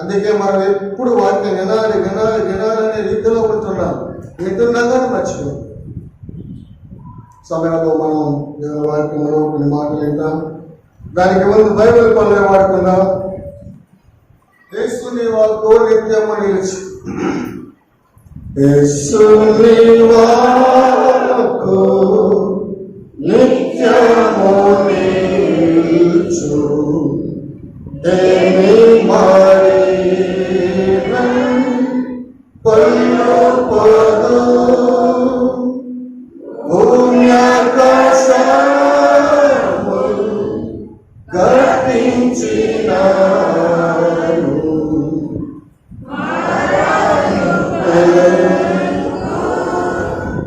అందుకే మనం ఎప్పుడు వాక్యం వినాలి వినాలి వినాలనే రీతిలో ఉంటున్నాం. వింటున్నా కానీ మర్చిపోయాం. సమయంలో మనం దేవుని వాక్యంలో కొన్ని మాటలు వింటాం. దానికి ముందు బైబిల్ పనులు వాడుకుందాం. యేసుని వాక్కు నిత్యము నిలిచి, యేసుని వాక్కు నిత్యము నిలిచు దేని మారి కొల్లు పదు భూమ్యాకాశములు గతించినాను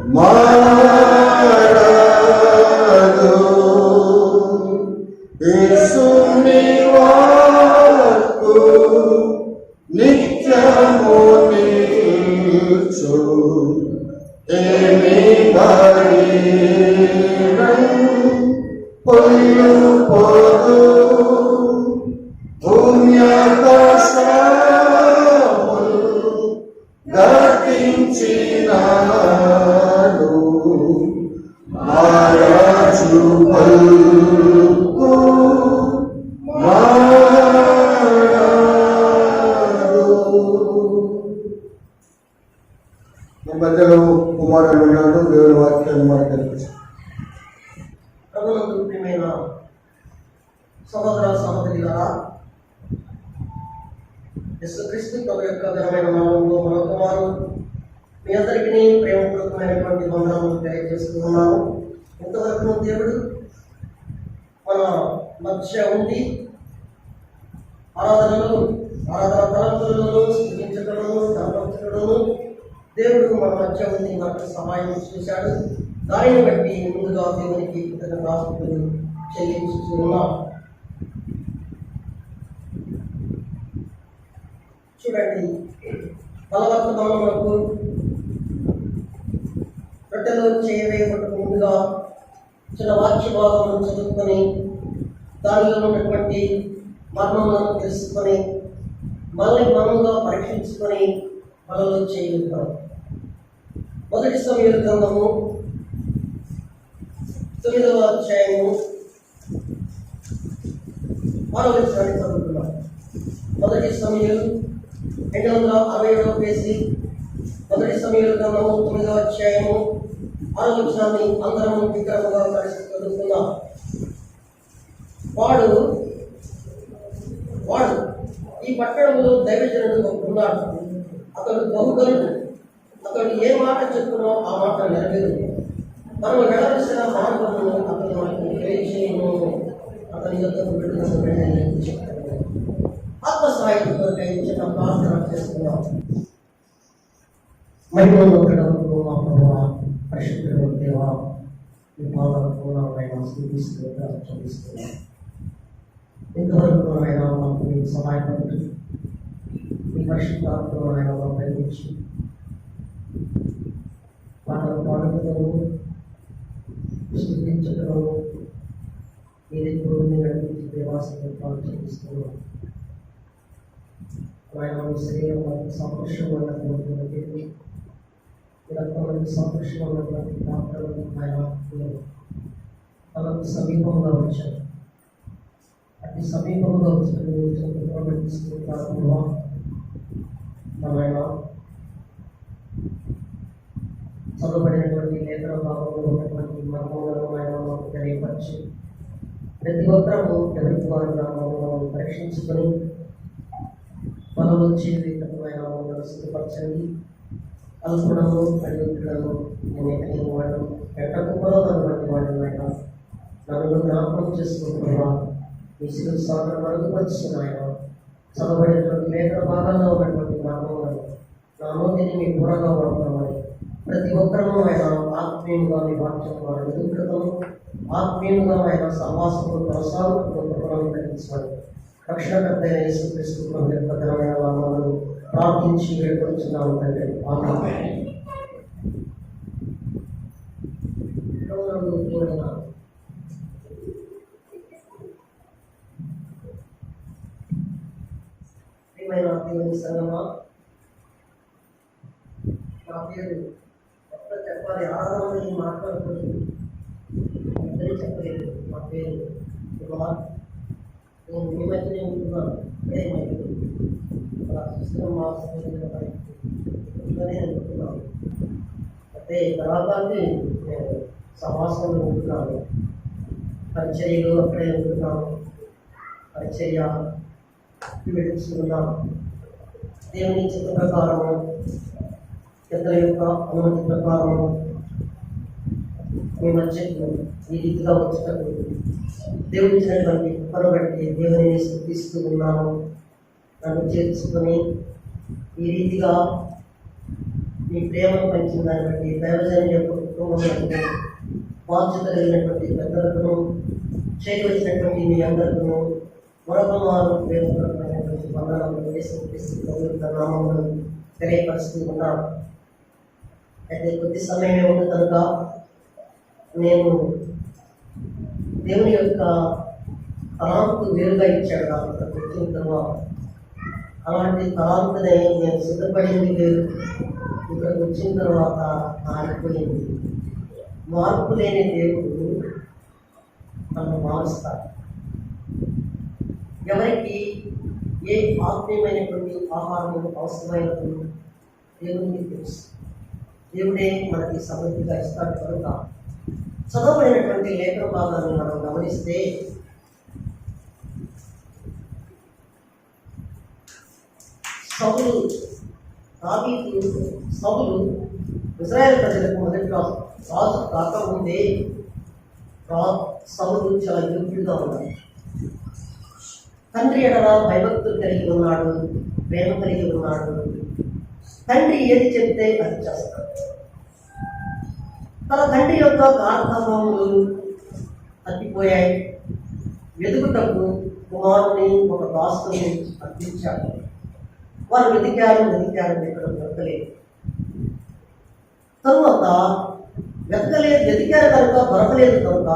మారదు యేసుని వాక్కు నిత్యము నిలిచు ఏమి పొల్లు పోదు భూమ్యాకాశములు గతించినాను మారాజు పలుకు మారాడు. ఈ మధ్యలో కుమారుడు ఉన్నాడు. దేవుని వాక్యాన్ని మనకు కనిపించాడు. ప్రభునందు ప్రియమైన సహోదర సహోదరులారా, యేసుక్రీస్తు ప్రభు యొక్క ఘనమైన నామములో మరొక వారు మీ అందరికీ ప్రేమపూర్వకమైనటువంటి వందనములు తెలియజేస్తున్నాను. ఇంతవరకు దేవుడు మన మధ్య ఉండి ఆరాధన తలంపులలో స్థుతించడము కనపరచడము దేవుడు మన మధ్య ఉండి మనకు సహాయం చేశాడు. దానిని బట్టి ముందుగా దేవునికి కృతజ్ఞతాస్తుతులు చెల్లించుతున్నాం. చూడండి, బలవర్తమానములకు రొట్టెలో చేయవేయబడక ముందుగా చిన్న వాక్య భాగములను చదువుకొని దానిలో ఉన్నటువంటి మర్మములను తెలుసుకొని మళ్ళీ మర్మంగా పరీక్షించుకొని మనలో చేయగలుగుతాం. మొదటి సమూయేలు గ్రంథము 9వ అధ్యాయము 6వ వచనాన్ని చదువుతున్నాం. మొదటి సమూయేలు 267వ పేజీ, మొదటి సమూయేలు గ్రంథము 9వ అధ్యాయము 6వ వచనాన్ని అందరము విగ్రహంగా కలిసి చదువుతున్నాం. వాడు ఈ పట్టణంలో దైవజనుడు ఉన్నాడు. అతడు బహుగనుడు. అతడు ఏ మాట చెప్పునో ఆ మాట నెరవేరు. మనం వెళ్ళవలసిన మార్గమును అతను మనకు తెలియజేయను. అతని యొక్క విడుదలను వెళ్ళని చెప్పాడు. ఆత్మసహాయం కొరకై చిన్న ప్రార్థన చేస్తున్నాం. మహిమోన్నతుడకు మా ప్రభువా, పరిశుద్ధుడైన దేవా, మీ పాదాలకు నాయన స్తుతిస్తూ చెల్లిస్తున్నాం. ఇంతవరకు నాయన మాకు మీకు సహాయపడుతూ మీ పరిశుద్ధాత్మను ఆయన ప్రేమించి పాటలు పాడుతున్నాము, స్థుతించడము, మీరు ఇప్పుడు నడిపించి దేవాసన పాలు చేస్తున్నాం. ఆయన మీ శరీరం మనకు సంతోషం ఉన్నటువంటి రక్తమైన సంతోషం ఉన్నటువంటి పాత్రలను ఆయన మనకు సమీపంగా వచ్చారు. అతి సమీపంగా వచ్చినటువంటి ఆయన చదవబడినటువంటి లేఖన భాగంలో ఉన్నటువంటి మర్మములను ఆయన మాకు తెలియపరిచి ప్రతి ఒక్కరూ ఎవరికి వారి నామములను పరీక్షించుకొని మనలో జీవితమైన స్థితిపరచండి. అల్పుడము అడిగులను నేను వాడు పెట్టకపోవడం అటువంటి వాడిని ఆయన నన్ను జ్ఞాపకం చేసుకుంటున్నా. మీ శిలువ సాధన మరుగుపరుచున్నాయన చదవబడినటువంటి లేఖన భాగాల్లో ఉన్నటువంటి మర్మములను నా నోటిని మీ పూరగా వాడుతున్నామని ప్రతి ఒక్కరూ ఆయన ఆత్మీయంగా మీ వాక్యం వారు ఎదుగుతాము. ఆత్మీయంగా ఆయన సహవాసంలో కొనసాగుతున్న కలిగించాలి. రక్షణకర్త యేసుక్రీస్తు ప్రభు యొక్క ఘనమైన నామములను ప్రార్థించి వేడుకొంచున్నాము తండ్రి. ఆమేన్. ప్రియమైన దేవుని సంగమా, నా పేరు ఎక్కడ చెప్పాలి, ఆరాధనని మాట్లాడుతుంది ఇద్దరే చెప్పలేదు. నా పేరు కుమార్. నేను మీ మధ్యనే ఉంటున్నాను. అలా చూసిన మా ఇంట్లోనే ఉంటున్నాను. అయితే తర్వాత నేను సమాసంలో ఉంటున్నాను. పరిచర్యలు అక్కడే ఉంటున్నాను. పరిచర్య వెళుతున్నాను. దేవుని చిత్త ప్రకారము, పెద్దల యొక్క అనుమతి ప్రకారము మీ మధ్యకు ఈ రీతిగా వచ్చేటప్పుడు దేవుడు ఇచ్చినటువంటి కృపను బట్టి దేవుని స్తుతిస్తూ ఉన్నాను. నన్ను చేర్చుకొని ఈ రీతిగా మీ ప్రేమను పంచిన దాన్ని బట్టి దైవజనం యొక్క కుటుంబంలో బాధ్యత కలిగినటువంటి పెద్దలకు చేయవలసినటువంటి మీ అందరికీ మరొక వారు ప్రేమపూర్వకమైనటువంటి వందనాలు యేసుక్రీస్తు నామమును తెలియపరుస్తూ ఉన్నాను. అయితే కొద్ది సమయమే ఉంది కనుక నేను దేవుని యొక్క తలాంతు వేరుగా ఇచ్చాడు నాకు ఇక్కడికి వచ్చిన తర్వాత. అలాంటి తలాంతునే నేను సిద్ధపడింది వేరు, ఇక్కడికి వచ్చిన తర్వాత మారిపోయింది. మార్పు లేని దేవుడు నన్ను మారుస్తాడు. ఎవరికి ఏ ఆత్మీయమైనటువంటి ఆహారము అవసరమైనప్పుడు దేవునికి తెలుసు. దేవుడే మనకి సమృద్ధిగా ఇస్తాడు కనుక చదవబడినటువంటి లేఖన భాగాన్ని మనం గమనిస్తే సౌలు ఇజ్రాయేల్ ప్రజలకు మొదటిగా రాజు కాకముందే సౌలు చాలా యోగ్యుడిగా ఉన్నాడు. తండ్రి ఎడల భయభక్తులు కలిగి ఉన్నాడు, ప్రేమ కలిగి ఉన్నాడు. తండ్రి ఏది చెప్తే అది చేస్తాడు. తన తండ్రి యొక్క కార్యక్రమములు తప్పిపోయాయి. వెతుకుటకు కుమారుని ఒక దాసుని అర్పించాడు. వారు వెతికారు ఎక్కడ దొరకలేదు. తరువాత వెతికారు కనుక దొరకలేదు కనుక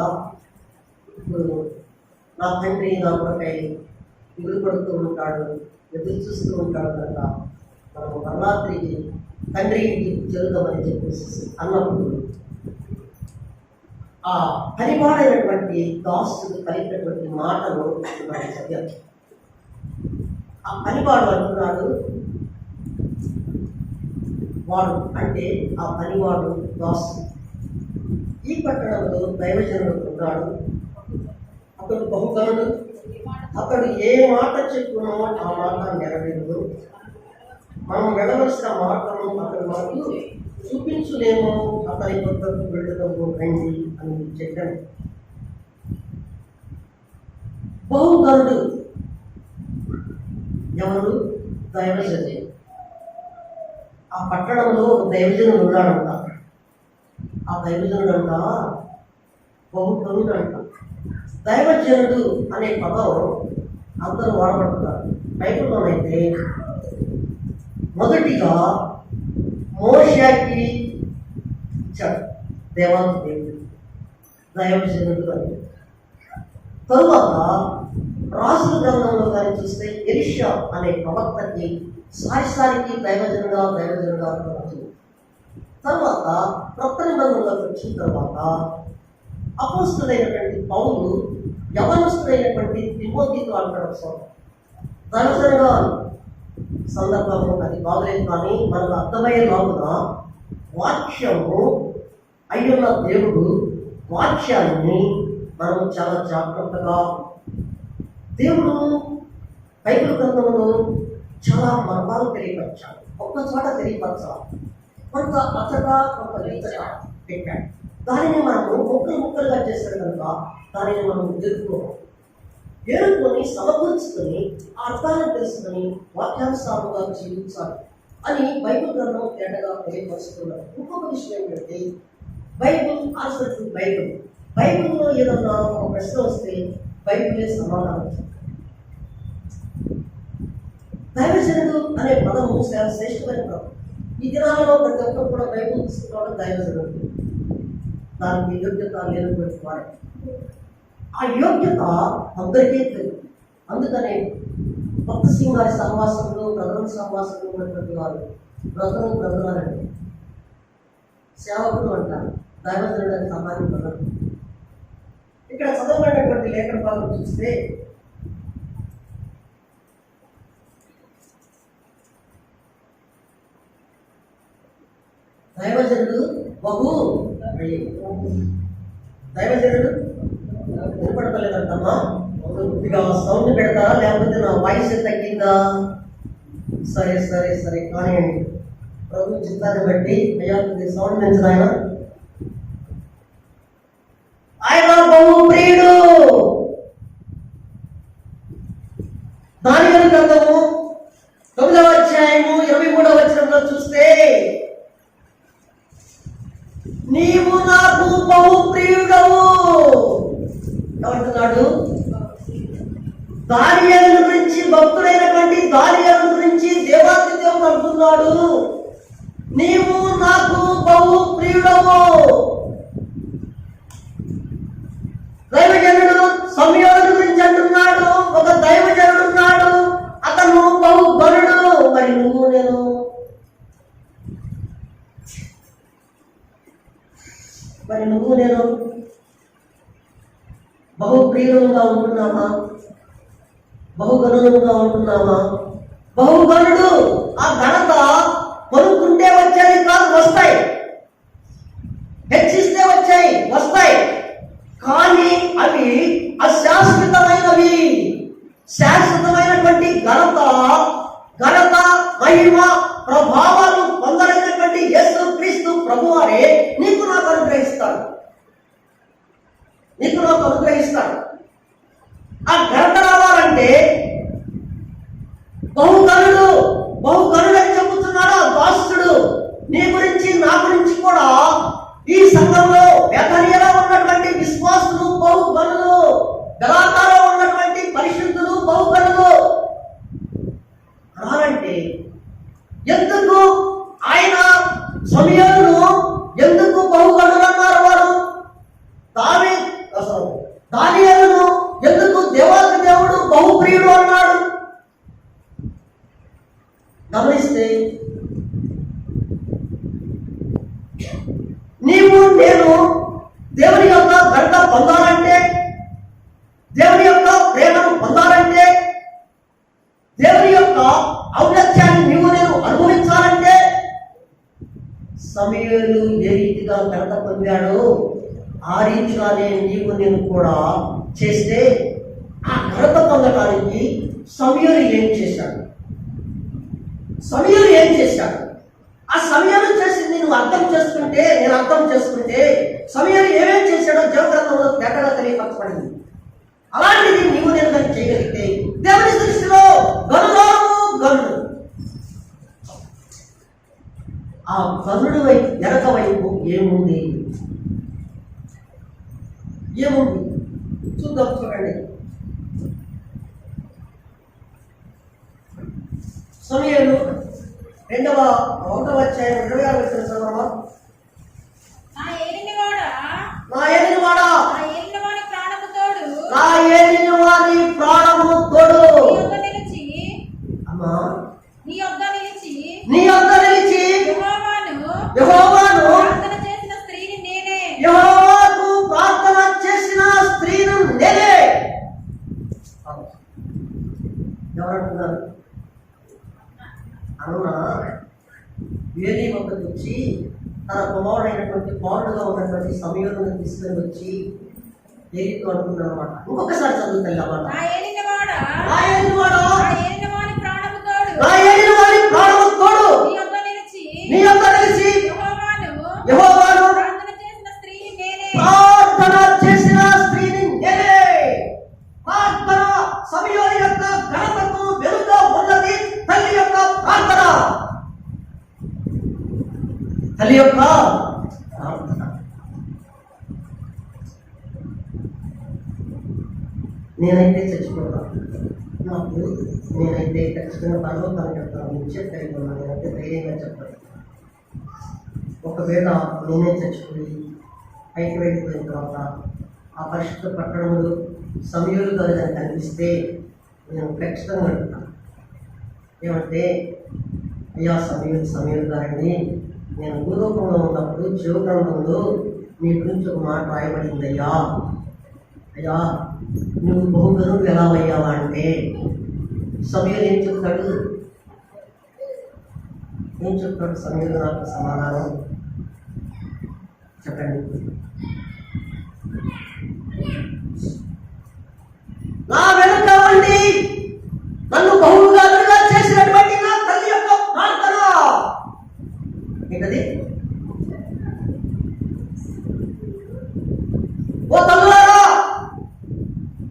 ఇప్పుడు నా తండ్రి నా కొరకై ఎదురు పడుతూ ఉంటాడు, ఎదురు చూస్తూ ఉంటాడు కనుక మనం నవరాత్రికి తండ్రి ఇంటికి జరుగుతామని చెప్పేసి అన్నప్పుడు ఆ పనివాడైనటువంటి దాసుడు కలిగినటువంటి మాటలు నాకు చదివాను. ఆ పనివాడు అంటున్నాడు, వాడు అంటే ఆ పనివాడు దాసుడు ఈ పట్టణంలో దైవజనుడు ఉన్నాడు. అతడు బహుగనుడు. అతడు ఏ మాట చెప్పునో ఆ మాట నెరవేరదు. మనం వెళ్ళవలసిన మార్గము అతడు మనకు చూపించులేమో, అతని కొత్తకు వెళ్ళడము రండి అని చెప్పాను. బహుగనుడు ఎవరు? దైవజనుడు. ఆ పట్టణంలో దైవజనుడు ఉన్నాడంట. ఆ దైవజనుడు అంట బహుగనుడు అంట. దైవజనుడు అనే పదం అందరూ వాడబడుతున్నారు. బైబిల్లోనైతే మొదటిగా మోషేకి ఇచ్చాడు దేవాది దేవుడు దైవజనుడు అని. తరువాత రాజుల గ్రంథంలో కానీ చూస్తే ఎలీషా అనే ప్రవక్తకి సారిసారికి దైవజనుడా వచ్చింది. తర్వాత క్రొత్త నిబంధనలోకి వచ్చిన తర్వాత అపోస్తులైనటువంటి పౌలు యవనస్తుడైనటువంటి తిమోతితో అంటాడు దైవజనుడా సందర్భము అది బాగలేదు. కానీ మనకు అర్థమయ్యేలాగా వాక్యము అయ్యున్న దేవుడు వాక్యాన్ని మనం చాలా జాగ్రత్తగా దేవుడు బైబిల్ గ్రంథంలో చాలా మర్మాలు తెలియపరచాడు. ఒక్క చోట తెలియపరచాలి, కొంత అతగా కొంత రీతగా పెట్టాడు. దానిని మనము ముక్కలుగా చేస్తాడు కనుక దానిని మనం ఏరుకొని సమకూర్చుకొని ఆ అర్థాన్ని తెలుసుకొని వాక్యానుసారంగా జీవించాలి అని బైబిల్ గ్రంథం తేటగా తెలియపరుస్తున్నారు. ఇంకొక విషయం ఏంటంటే బైబిల్లో ఏదన్నా ఒక ప్రశ్న వస్తే బైబిలే సమాధానం. దైవజనుడు అనే పదము చాలా శ్రేష్టమైన పదం. ఈ దినాలలో ప్రతి ఒక్కరు కూడా బైబిల్ తీసుకున్నాడు దైవజనుడు. దానికి యోగ్యత లేనటువంటి వారే. ఆ యోగ్యత అందరికీ తెలియదు. అందుకనే భక్త సింగ్ గారి సహవాసంలో ప్రధాన సహవాసంలో ఉన్నటువంటి వారు బ్రదరాలండి, సేవకులు అంటారు, దైవజనుడు అని సామాన్య బ్రదరు. ఇక్కడ చదవబడినటువంటి లేఖన భాగం చూస్తే దైవజనుడు దైవజనుడు వినపడతలేదంటమ్మా. కొద్దిగా సౌండ్ పెడతారా, లేకపోతే నా వాయిస్ తగ్గిందా? సరే సరే సరే కానివ్వండి, ప్రభు చిత్తాన్ని బట్టి అయ్యా కొద్దిగా సౌండ్ పెంచిన ఆయన బహు ప్రియుడు. దానియేలు గ్రంథము 9వ అధ్యాయము 23వ వచనంలో చూస్తే, నీవు నాకు బహు ప్రియుడవు అంటున్నాడు. దానియేలు గురించి, భక్తుడైనటువంటి దానియేలు గురించి దేవాది దేవుడు అంటున్నాడు, నీవు నాకు బహు ప్రియుడవు. దైవజనుడు సమయోడు గురించి అంటున్నాడు, ఒక దైవజనుడు ఉన్నాడు, అతను బహు గనుడు. మరి నువ్వు నేను బహు ప్రియులుగా ఉంటున్నామా? బహుగనులుగా ఉంటున్నామా? బహుగనుడు ఆ ఘనత కొనుక్కుంటే వచ్చేది కాదు, వస్తాయి. హెచ్చిస్తే వస్తాయి, కానీ అవి అశాశ్వతమైనవి. శాశ్వతమైనటువంటి ఘనత మహిమ ప్రభావాలు పొందలేనటువంటి యేసు క్రీస్తు ప్రభువారే నీకు నాకు అనుగ్రహిస్తాడు. ఆ ఘనత రావాలంటే బహుగనుడు అని చెబుతున్నాడు ఆ దాసుడు. నీ గురించి నా గురించి కూడా ఈ సంఘంలో బేతనియలో ఉన్నటువంటి విశ్వాసులు బహుగనులు, గలాతాలో ఉన్నటువంటి పరిశుద్ధులు బహుగనులు. అలాంటి ఎందుకు ఆయన సమయాలను ఎందుకు బహుగనులు అన్నారు? వారు దానియేలును ఎందుకు దేవాది దేవుడు బహుప్రియుడు అన్నాడు? గమనిస్తే నీవు నేను దేవుని యొక్క ఘనత పొందాలంటే, దేవుని యొక్క ప్రేమను పొందాలంటే, దేవుని యొక్క ఔన్నత్యాన్ని నీవు నేను అనుభవించాలంటే, సమూయేలు ఏ రీతిగా ఘనత పొందాడో ఆ రీతిగానే నీవు నేను కూడా చేస్తే ఆ ఘనత పొందడానికి సమూయేలు ఏం చేశాడు? ఆ సమూయేలు చేసింది నువ్వు అర్థం చేసుకుంటే, నేను అర్థం చేసుకుంటే సమూయేలు ఏమేం చేశాడో జీవగ్రంథంలో తేటగా తెలియపరచబడింది. అలాంటిది నీవు నేను దాన్ని చేయగలిగితే దేవుని దృష్టిలో గనుడు. ఆ గనుడు వైపు వెనక వైపు ఏముంది చూద్దాం. చూడండి, సమూయేలు 2వ అధ్యాయం 26వ వచనం చదవమా. నా ఏలిన వారి ప్రాణము తోడు అమ్మా, నీ యొద్ద నిలిచి యెహోవాను ప్రార్థన చేసిన స్త్రీని నేనే. ఎవరంటున్నారు? అవునా, ఏలీ వద్దకు వచ్చి తన కుమారుడైనటువంటి పౌరుడుగా ఉన్నటువంటి సమూయేలును తీసుకొని వచ్చి ఏలీతో అనుకున్నాడు అనమాట. ఇంకొకసారి చదువుతాయి అన్నమాట. నా ఏలిన వారి ప్రాణము తోడు నీ యొద్ద నిలిచి యెహోవాను ప్రార్థన చేసిన స్త్రీని నేనే. ప్రార్థన సమూయేలు యొక్క ఘనతకు వెలుగుగా ఉన్నది తల్లి యొక్క ప్రార్థన. నేనైతే చచ్చిపోతాను, నేనైతే ఖచ్చితంగా పర్వతాన్ని చెప్తాను, నిశ్చయిస్తున్నాను, నేనైతే ధైర్యంగా చెప్పాను. ఒకవేళ నేనే చచ్చిపోయి పైకి వెళ్ళిపోయిన తర్వాత ఆ పరిశుద్ధ పట్టణంలో సమూయేలు గారు కనిపిస్తే నేను ఖచ్చితంగా అడుగుతాను, ఏమంటే, అయ్యా సమయం గారండి, నేను భూలోకంలో ఉన్నప్పుడు జీవగ్రంథంలో నీ గురించి ఒక మాట రాయబడింది అయ్యా. అయ్యా, నువ్వు బహుగనుడు ఎలా అయ్యావా అంటే సమయం ఏం చెప్తాడు సమయం నాకు సమాధానం చెప్పండి. నా వెనుక ఉండి నన్ను బహుగా చేసినటువంటి నా తల్లి యొక్క ప్రార్థన ఏంటది? ఓ తల్లులారా,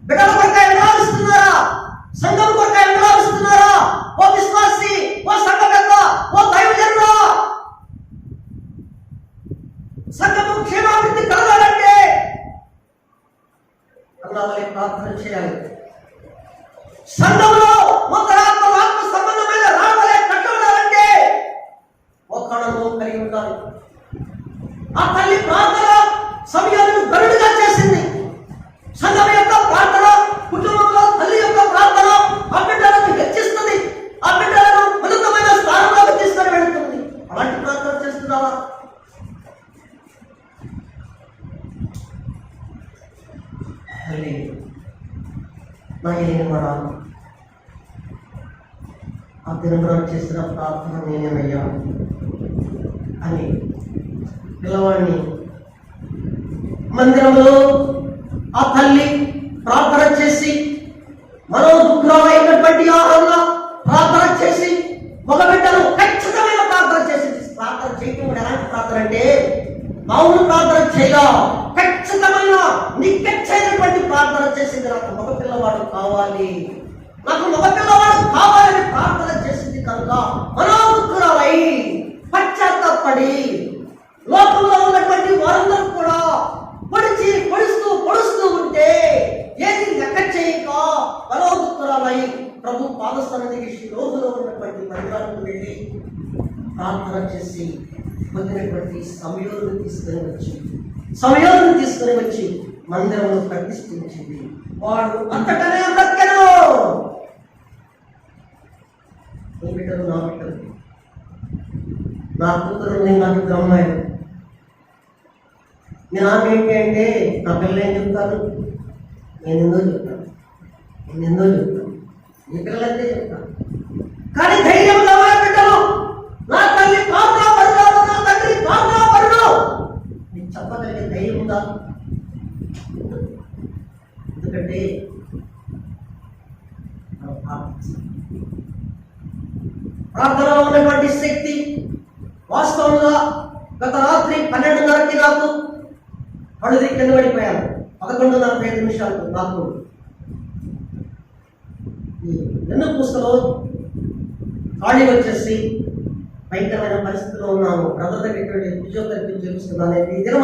బిడ్డల కొరకాయ విమర్శిస్తున్నారా? సంఘం కొరకాయ విమర్శిస్తున్నారా? ఓ విశ్వాసి, ఓ సంఘ పెద్ద, ఓ దైవజనుడా, సంఘము క్షేమాభివృద్ధి కలగాలంటే అల్లాహ్వే ప్రార్థన చేయాలి. సంఘంలో ఆత్మ సంబంధమైన రావలే కట్టబడాలంటే మోకాళ్ళను కలిగి ఉండాలి. ఆ తల్లి ప్రార్థన సమయాలను గరుడుగా చేసింది. సంఘం యొక్క ప్రార్థన, కుటుంబంలో తల్లి యొక్క ప్రార్థన ఆ బిడ్డలను హెచ్చిస్తుంది, ఆ బిడ్డలను ఉన్నతమైన స్థానంలోకి తీసుకొని వెళుతుంది. అలాంటి ప్రార్థన చేస్తున్నావా? తల్లి నా ఏమరా, ఆ దినమున చేసిన ప్రార్థన నేనేమయ్యా అని పిల్లవాడిని మందిరంలో ఆ తల్లి ప్రార్థన చేసి, మనోదుఃఖమైనటువంటి ఆహారంగా ప్రార్థన చేసి, ఒక బిడ్డను ఖచ్చితమైన ప్రార్థన చేసింది. ప్రార్థన చేయటం కూడా ఎలాంటి ప్రార్థన అంటే మామూలు ప్రార్థన చేయగా ఖచ్చితమైన నిక్కచ్చైనటువంటి ప్రార్థన చేసింది. నాకు మగ పిల్లవాడు కావాలి, నాకు మగ పిల్లవాడు కావాలని ప్రార్థన చేసింది. కనుక మనోదుఃఖురాలై పశ్చాత్తాపడి లోకంలో ఉన్నటువంటి వారందరూ కూడా పొడుస్తూ ఉంటే ఏది లెక్క చేయక మనోదుఃఖురాలై ప్రభు పాదస్థానానికి శిరోధులో ఉన్నటువంటి మందిరానికి వెళ్ళి ప్రార్థన చేసి పొందినటువంటి సమయాలను తీసుకొని వచ్చి మందిరంలో ప్రతిష్ఠించింది. వాడు అంతటనే బ్రతికెను. నీ బిడ్డలు నా బిడ్డలు, నా కూతురు నాకు అమ్మాయిలు. నేను ఏంటి అంటే నా పిల్లలు ఏం చెప్తాను, నేను ఎందో చెప్తాను. ఈ పిల్లలంటే చెప్తాను. కానీ ధైర్యం కావాలి బిడ్డలు. నా తల్లి ప్రార్థనాపరుడు, నా తండ్రి ప్రార్థనాపరుడు నీకు చెప్పగలిగే ధైర్యం ఉందా? ఎందుకంటే ప్రార్థనలో ఉన్నటువంటి శక్తి వాస్తవంగా గత రాత్రి 12:30కి నాకు కళ్ళు కింద పడిపోయాను. 11:45 నాకు వెన్నుపూసలో ఖాళీ వచ్చేసి భయంకరమైన పరిస్థితిలో ఉన్నాను. బ్రదర్ దగ్గరికి వెళ్ళి ఫిజియోథెరపీ చేపిస్తున్నాను. ఈ దిన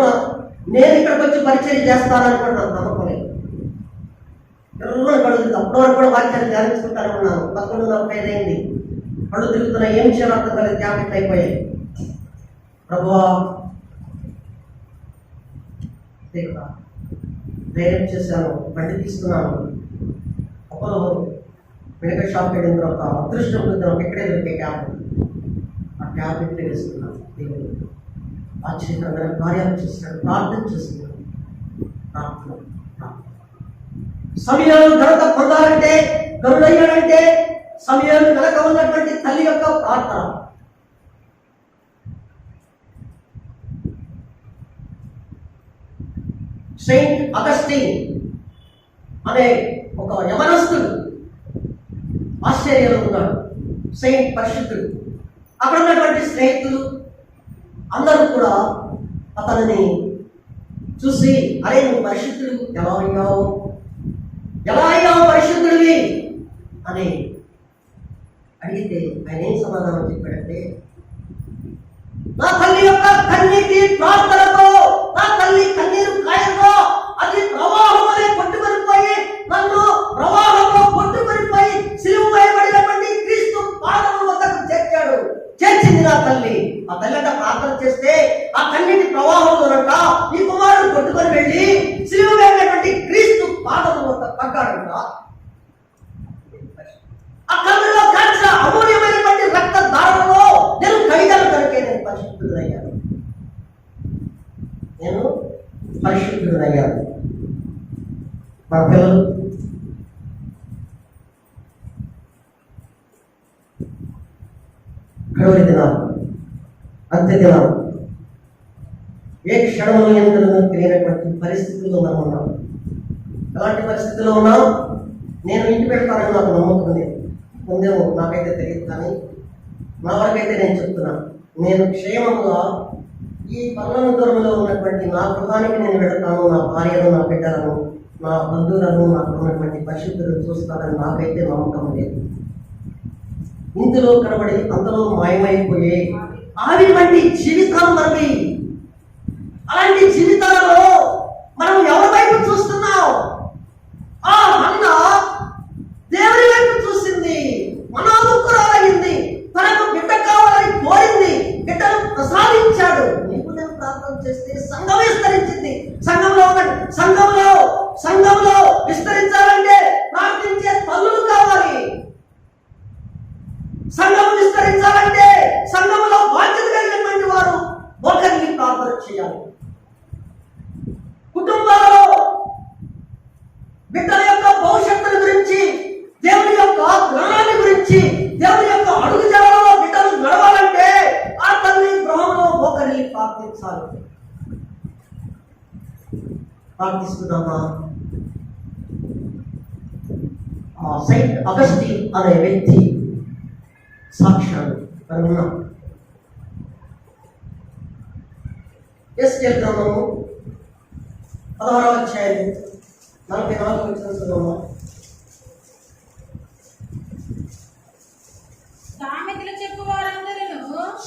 నేను ఇక్కడికి వచ్చి పరిచయం చేస్తానని కూడా నాకు నమ్మకం లేదు. ఎవరు కడుగుతుంది. అప్పటి వరకు కూడా వాక్యాన్ని ధ్యానించుకుంటానే ఉన్నాను. 11:45 అయింది. కళ్ళు తిరుగుతున్నా, ఏం చేయాలో అర్థం కాలేదు. క్యాపిట్ అయిపోయాయి. ప్రభువా ధైర్యం చేశాను, బండి తీసుకున్నాను. అప్పుడు మెడికల్ షాప్ వెళ్ళిన తర్వాత అదృష్టం నాకు ఎక్కడే దొరికే క్యాబ్, ఆ ట్యాబ్లెట్ వేసుకున్నాను. దేవుడు ఆశ్చర్యకరమైన కార్యాలు చేస్తున్నాడు. ప్రార్థన చేస్తున్నాడు. సమయాలు ఘనత పొందాలంటే, గరుడయ్యాడంటే సమయాలు వెనక ఉన్నటువంటి తల్లి యొక్క ప్రార్థన. సెయింట్ అగస్టిన్ అనే ఒక యవనస్తుడు ఆస్ట్రేలియాలో ఉన్నాడు. సెయింట్ పరిశుద్ధుడు. అక్కడ ఉన్నటువంటి స్నేహితులు అందరూ కూడా అతనిని చూసి, అరే నువ్వు పరిశుద్ధుడు ఎలా అయ్యావు పరిశుద్ధుడివి అని అడిగితే ఆయన ఏం సమాధానం చెప్పాడంటే, నా తల్లి యొక్క కన్నీటి ప్రార్థనతో, నా తల్లి కన్నీరు కాయతో అది ప్రవాహం అనే కొట్టుకొనిపోయి నన్ను ప్రవాహంలో కొట్టుకొనిపోయి సిలువ వేయబడినటువంటి క్రీస్తు పాదముల వద్దకు చేర్చింది నా తల్లి. ఆ తల్లి అంట ప్రార్థన చేస్తే ఆ కన్నీటి ప్రవాహంలోనంట ఈ కుమారుడు కొట్టుకొని వెళ్ళి సిలువ వేయబడినటువంటి క్రీస్తు పాదముల వద్ద పడ్డాడంట. ఆ కన్నులో కాల్చిన అమూల్యమైన దైవజనుడయ్యాడు. మా పిల్లలు కడవరి దినాలు, అంత్య దినాలు, ఏ క్షణంలో ఎందుకు తెలియనటువంటి పరిస్థితుల్లో మనం ఉన్నాం. ఎలాంటి పరిస్థితుల్లో ఉన్నాం? నేను ఇంటి పెడతానని నాకు నమ్మకం లేదు, ముందేమో నాకైతే తెలియదు. కానీ నా వరకైతే నేను చెప్తున్నాను, నేను క్షేమంగా ఈ పర్వతంలో ఉన్నటువంటి నా గృహానికి నేను వెళతాను. నా భార్యను, నా బిడ్డలను, నా బంధువులను, నాకు ఉన్నటువంటి పరిశుద్ధులను చూస్తానని నాకైతే నమ్మకం లేదు. ఇందులో కనబడి అంతలో మాయమైపోయే ఆవి వంటి జీవితాలు మనకి. అలాంటి జీవితాలలో మనం ఎవరి వైపు చూస్తున్నాం? ఆ హన్న దేవుని వైపు చూసింది, మనోముఖురాలయ్యింది, తనకు బిడ్డ కావాలని కోరింది, బిడ్డను ప్రసాదించాడు. నీకు నేను ప్రార్థన చేస్తే సంఘం విస్తరించింది. సంఘంలో విస్తరించాలంటే ప్రార్థించే తల్లులు కావాలి. సంఘం విస్తరించాలంటే సంఘంలో బాధ్యత కలిగినటువంటి వారు ఒకరికి ప్రార్థన చేయాలి. కుటుంబాలలో బిడ్డల యొక్క భవిష్యత్తుల గురించి, దేవుని యొక్క జ్ఞానాన్ని గురించి, దేవుని యొక్క అడుగుజాడలో బిడ్డలు నడవాలంటే ఆ తల్లి గృహంలో ఒకరిని ప్రార్థించాలి. ప్రార్థిస్తున్నామా? ఆ సెయింట్ అగస్టిన్ అనే వ్యక్తి సాక్ష్యాలు మనం ఉన్నాం. ఎస్కేల్ గ్రంథము 16వ అధ్యాయం 44వ వచనంలో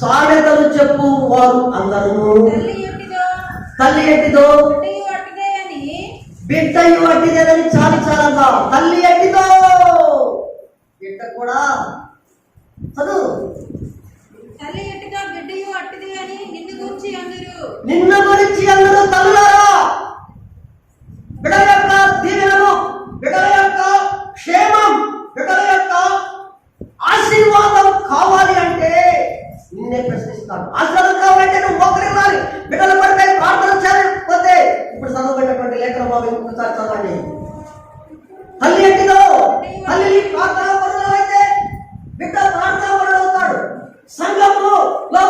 సామెతలు చెప్పు వారు అందరూ తల్లి ఎట్టిదో బిడ్డయు అట్టిదేనని చాలంగా. తల్లి ఎట్టిదో బిడ్డ కూడా చదువు. తల్లి ఎట్టిదో బిడ్డయు అట్టిది అని నిన్ను గురించి అందరూ తల్లులారా, బిడ్డల యొక్క దీవెనలు, బిడ్డల యొక్క క్షేమం, బిడ్డల యొక్క ఆశీర్వాదం కావాలి అంటే నిన్నే ప్రశ్నిస్తాను. ఆశీర్వాదం కావాలంటే నువ్వు ఒకరి వారి బిడ్డల పడితే ప్రార్థన చేయకపోతే ఇప్పుడు చదవబడినటువంటి లేఖన బాబు ఇంకొకసారి చదవండి. తల్లి ఎట్టిదో, తల్లి ప్రార్థన పరులైతే బిడ్డ ప్రార్థన పరుడవుతాడు. సంఘంలో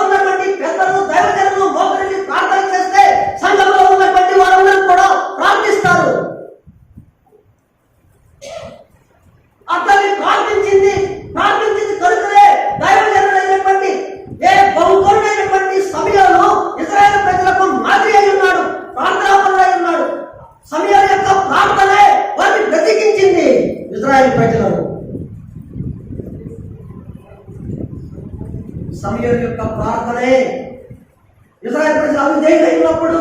ఉన్నటువంటి పెద్దలు, దైవజనులు మోకరిని ప్రార్థన చేస్తే సంఘంలో ఉన్నటువంటి వారందరూ కూడా ప్రార్థిస్తారు. అతన్ని ప్రార్థించింది కనుకనే దైవజనుడైనటువంటి ఏ బహుకోరుడైనటువంటి సమయంలో ఇశ్రాయేలు ప్రజలకు మాదిరి అయి ఉన్నాడు, ప్రార్థనాపరుడై ఉన్నాడు. సమయాల యొక్క ప్రార్థనే వారిని బ్రతికించింది ఇశ్రాయేలు ప్రజలను. సమయాల యొక్క ప్రార్థనే ఇశ్రాయేలు ప్రజలు అవిధేయులై ఉన్నప్పుడు,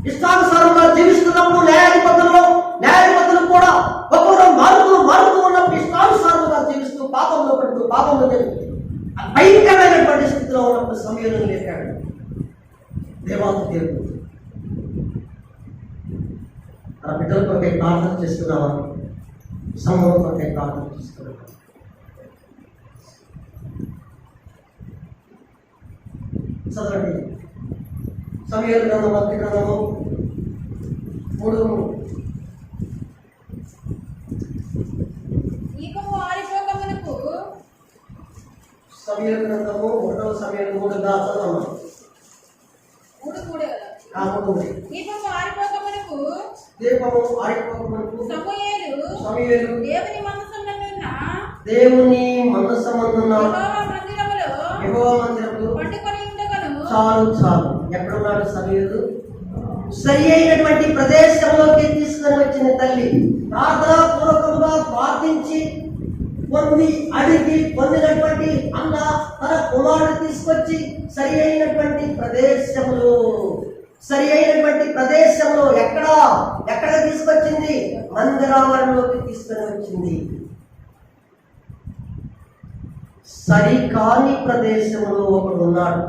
ఇష్టానుసారంగా జీవిస్తున్నప్పుడు, న్యాయాధిపతులు కూడా ఒక్కొక్క మారుతూ ఉన్నప్పుడు ఇష్టానుసారంగా జీవిస్తూ పాపంలో పడుతూ భయంకరమైనటువంటి స్థితిలో ఉన్నప్పుడు సమయంలో లేపాడు దేవాది దేవుడు. తన బిడ్డల కొరకై ప్రార్థన చేస్తున్నావా? సంఘం కొరకై ప్రార్థన చేస్తున్నావా? చదవండి. సమయాల గ్రంథం 3 దీపము ఆరిపోకమునకు సమయాల గ్రంథము 1వ సమయాలు 3 చదవమ్మా. 3 దీపము ఆరిపోకమునకు సమూయేలు దేవుని మనస్సమందున్న యెహోవా మందిరములో పండుకొని ఉండగను. చాలు. ఎక్కడున్నాడు సమూయేలు? సరి అయినటువంటి ప్రదేశంలోకి తీసుకొని వచ్చిన తల్లి ప్రార్థనా పూర్వకంగా ప్రార్థించి అడిగి పొందినటువంటి అన్న తన కుమారుడు తీసుకొచ్చి సరి అయినటువంటి ప్రదేశంలో ఎక్కడ తీసుకొచ్చింది? మందిరావరణలోకి తీసుకొని వచ్చింది. సరికాని ప్రదేశంలో ఒకడు ఉన్నాడు.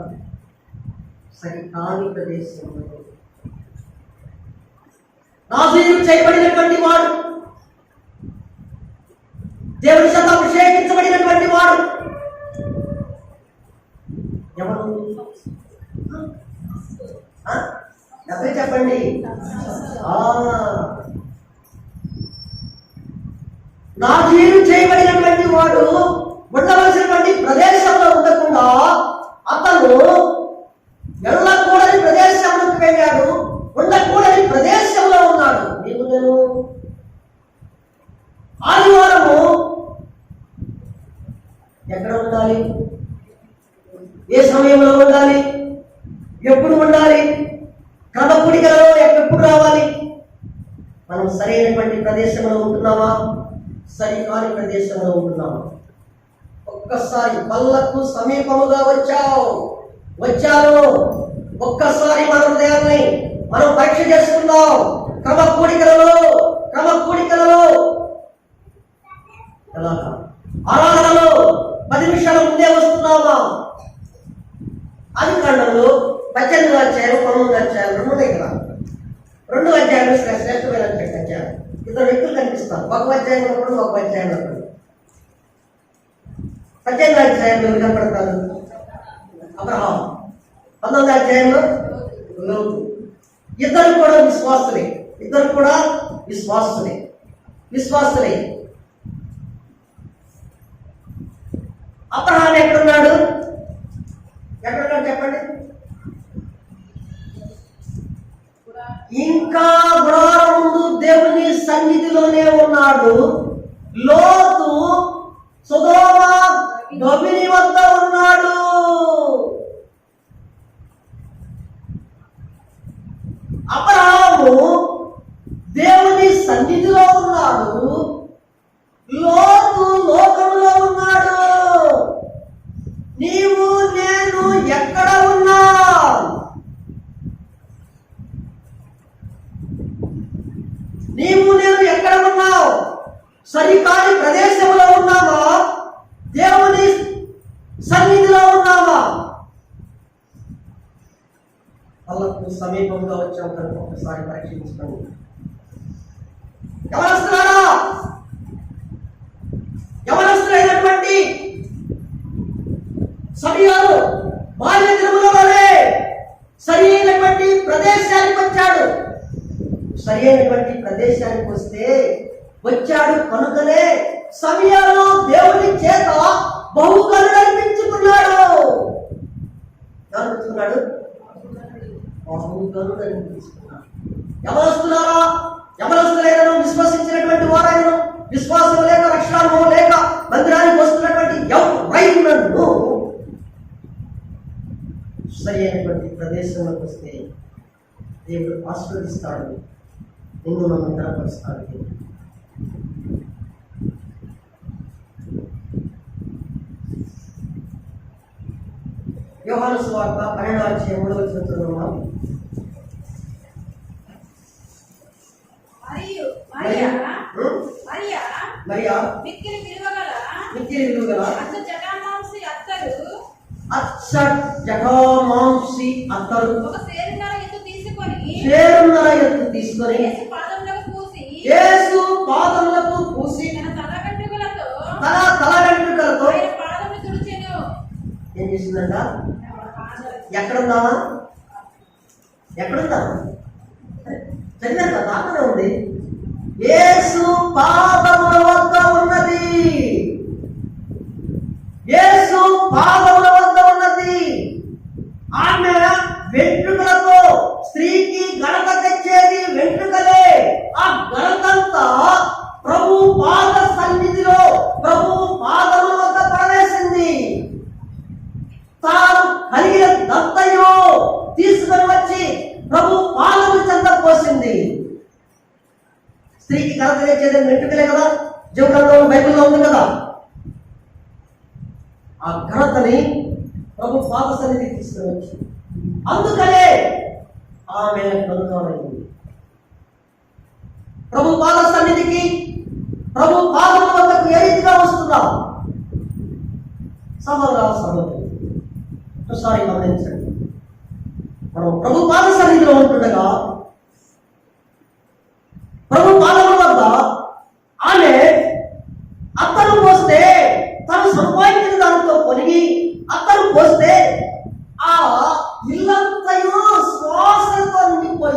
సరికాని ప్రదేశంలో నాజీరు చేయబడినటువంటి వాడు, దేవుని చేత అభిషేకించబడినటువంటి వాడు ఎవరు? ఎవరు చెప్పండి? ఆ, నాజీరు చేయబడినటువంటి వాడు ఉండవలసినటువంటి ప్రదేశంలో ఉండకుండా అతను వెళ్ళకూడని ప్రదేశంలోకి వెళ్ళాడు, ఉండకూడని ప్రదేశంలో ఉన్నాడు. నీవు నేను ఆదివారము ఎక్కడ ఉండాలి? ఏ సమయంలో ఉండాలి? ఎప్పుడు ఉండాలి? క్రమకుడికలో ఎప్పుడు రావాలి? మనం సరైనటువంటి ప్రదేశంలో ఉంటున్నామా? సరికాని ప్రదేశంలో ఉంటున్నామా? ఒక్కసారి పల్లకు సమీపముగా వచ్చాను. ఒక్కసారి మన హృదయాన్ని మనం పరీక్ష చేసుకుందాం. క్రమకూడికలలో ఎలాగా? ఆరాధనలో 10 నిమిషాల ముందే వస్తున్నామా? ఆదికాండంలో 18వ అధ్యాయం 19వ అధ్యాయం 2 అధ్యాయాలు శ్రేష్టమైన అధ్యాయం. ఇద్దరు వ్యక్తులు కనిపిస్తారు. ఒక అధ్యాయంలో ఒకడు, ఒక అధ్యాయంలో ఒకడు. 18వ అధ్యాయంలో ఎవరు కనపడతారు? అబ్రహాం. 19వ అధ్యాయంలో లోతు. ఇద్దరు కూడా విశ్వాసులే. అబ్రహాం ఎక్కడున్నాడు చెప్పండి? ఇంకా గుడారం ముందు దేవుని సన్నిధిలోనే ఉన్నాడు. లోతు సొదొమ గొమొర్రా వద్ద ఉన్నాడు. అబ్రహాము దేవుని సన్నిధిలో ఉన్నాడు, లోతు లోకంలో ఉన్నాడు. నీవు నేను ఎక్కడ ఉన్నా? నీవు నేను ఎక్కడ ఉన్నావు? సరికాని ప్రదేశంలో ఉన్నామా? దేవుని సన్నిధిలో ఉన్నామా? వాళ్ళకు సమీపంగా వచ్చాం కనుక ఒకసారి పరీక్షించుకోండి. ఎవరొస్తున్నటువంటి సమయాలు బాల్య దినములలోనే సరి అయినటువంటి ప్రదేశానికి వచ్చాడు. సరి అయినటువంటి ప్రదేశానికి వచ్చాడు కనుకనే సమయాలు దేవుని చేత బహుకరుడు అనిపించుకున్నాడు. బహుకరుడు అనిపించుకున్నాడు. ఎవరొస్తులేనను విశ్వసించినటువంటి వారైనను, విశ్వాసం లేక రక్షణము లేక మందిరానికి వస్తున్నటువంటి ఎవరైనను సరి అయినటువంటి ప్రదేశంలోకి వస్తే దేవుడు ఆశీర్వదిస్తాడు, నిన్ను నన్ను ధనపరుస్తాడు. యోహాను సువార్త 12వ అధ్యాయం 3వ వచనం చదువుదాం. మరియా మిక్కిలి విలువగల అచ్చ జటామాంసి అత్తరు ఒక సేరున్నర ఎత్తు తీసుకొని యేసు పాదములకు పూసి తన తల వెంట్రుకలతో ఏం చేసిందంట? ఎక్కడుందామా? చదివారు కదా, దాంట్లోనే ఉంది. యేసు పాదముల వద్ద ఉన్నది. ఆమె వెంట్రుకలతో, స్త్రీకి ఘనత తెచ్చేది వెంట్రుకలే. ఆ ఘనతంతా ప్రభు పాద సన్నిధిలో, ప్రభు పాదముల వద్ద ప్రవేశింది. తాను కలిగిన దంతయో తీసుకొని వచ్చి ప్రభు పాదము చెంత పోసింది. స్త్రీకి ఘనత తెచ్చేది వెంట్రుకలే కదా, జీవితంలో బైబిల్లో ఉంది కదా. ఆ ఘనతని ప్రభు పాద సన్నిధికి తీసుకుని వచ్చి, అందుకనే ఆమె బంధువులైంది. ప్రభు పాద సన్నిధికి, ప్రభు పాదం వద్దకు ఏ రీతిగా వస్తున్నాం? సహోదరులు ఒకసారి గమనించండి. మనం ప్రభు పాద సన్నిధిలో ఉంటుండగా, ప్రభు పాదముల వద్ద ఆమె అత్తరు పోస్తే తను సంపాదించిన దానితో కొనిగి అత్తరు పోస్తే ఆ ఇల్లంతయు శ్వాసలతో నిండిపోయింది.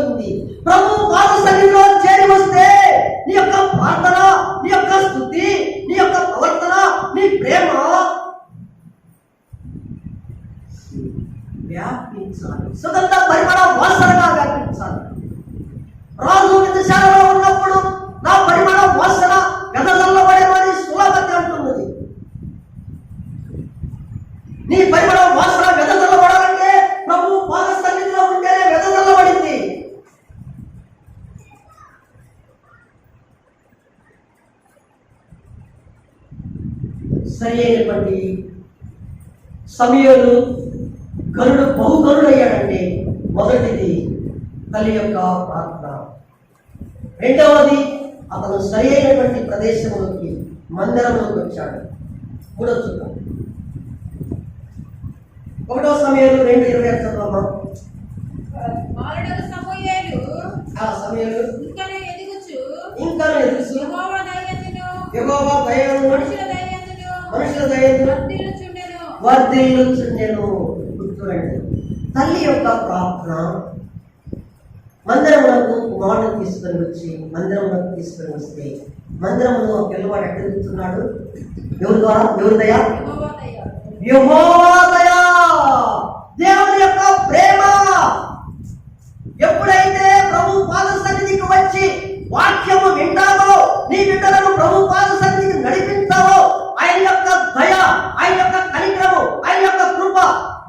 వ్యాపించాలి, సుగంధ పరిమళ వాసనగా వ్యాపించాలి. రాజు విందుశాలలో ఉన్నప్పుడు నా పరిమళ వాసన వెదజల్లబడేవాడి సులభత అంటున్నది. నీ పరిమళ వాసన వెదజల్లబడాలంటే ప్రభు పాద సన్నిధిలో ఉంటేనే వెదజల్లబడింది. సరి అయినటువంటి సమయంలో గరుడు బహుగరుడయ్యాడంటే మొదటిది తల్లి యొక్క ప్రార్థన, రెండవది అతను సరి అయినటువంటి ప్రదేశంలోకి మందిరంలోకి వచ్చాడు. మూడవ చూద్దాం, 1 సమయంలో 2:20 చదవమ్మా. బాలుడగు సమూయేలు ఆ సమయంలో ఇంకను ఎదుగుచు యెహోవా దయను మనుషుల దయను వర్ధిల్లుచుండెను. గుర్తురండి, తల్లి యొక్క ప్రార్థన మందిరములకు కుమారుడు తీసుకొని వచ్చి మందిరంలోకి తీసుకొని వస్తే మందిరంలో పిల్లవాడు ఎక్కడుతున్నాడు? ఎవరి ద్వారా? ఎవరి దయ? యెహోవా దయ, దేవుని యొక్క ప్రేమ. ఎప్పుడైతే ప్రభు పాద సన్నిధికి వచ్చి వాక్యము వింటావో, నీ బిడ్డలను ప్రభు పాద సన్నిధికి నడిపించావో, ఆయన యొక్క దయ, ఆయన యొక్క కనికరము, ఆయన యొక్క కృప